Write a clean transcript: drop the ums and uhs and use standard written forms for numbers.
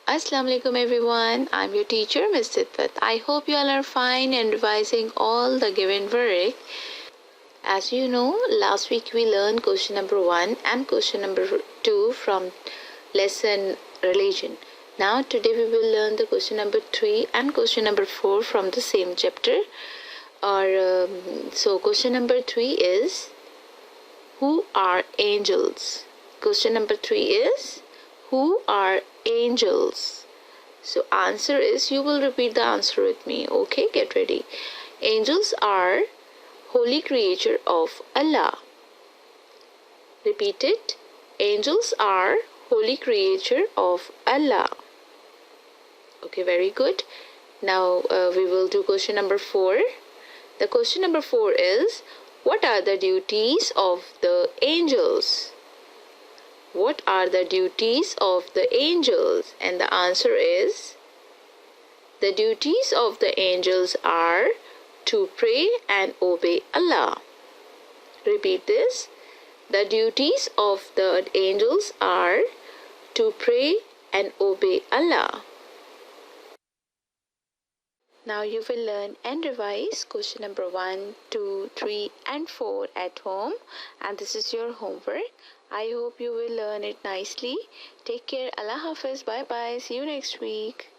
Assalamu alaikum everyone. I'm your teacher Miss Sitwat. I hope you all are fine and revising all the given work. As you know, last week we learned question number 1 and question number 2 from lesson religion. Now today we will learn the question number 3 and question number 4 from the same chapter. So question number 3 is, who are angels? Question number 3 is, who are angels? So answer is, you will repeat the answer with me. Okay, get ready. Angels are holy creature of Allah. Repeat it. Angels are holy creature of Allah. Okay, very good. Now we will do question number 4. The question number 4 is, what are the duties of the angels? What are the duties of the angels? And the answer is, the duties of the angels are to pray and obey Allah. Repeat this. The duties of the angels are to pray and obey Allah. Now you will learn and revise question number 1, 2, 3 and 4 at home, and this is your homework. I hope you will learn it nicely. Take care. Allah Hafiz. Bye bye. See you next week.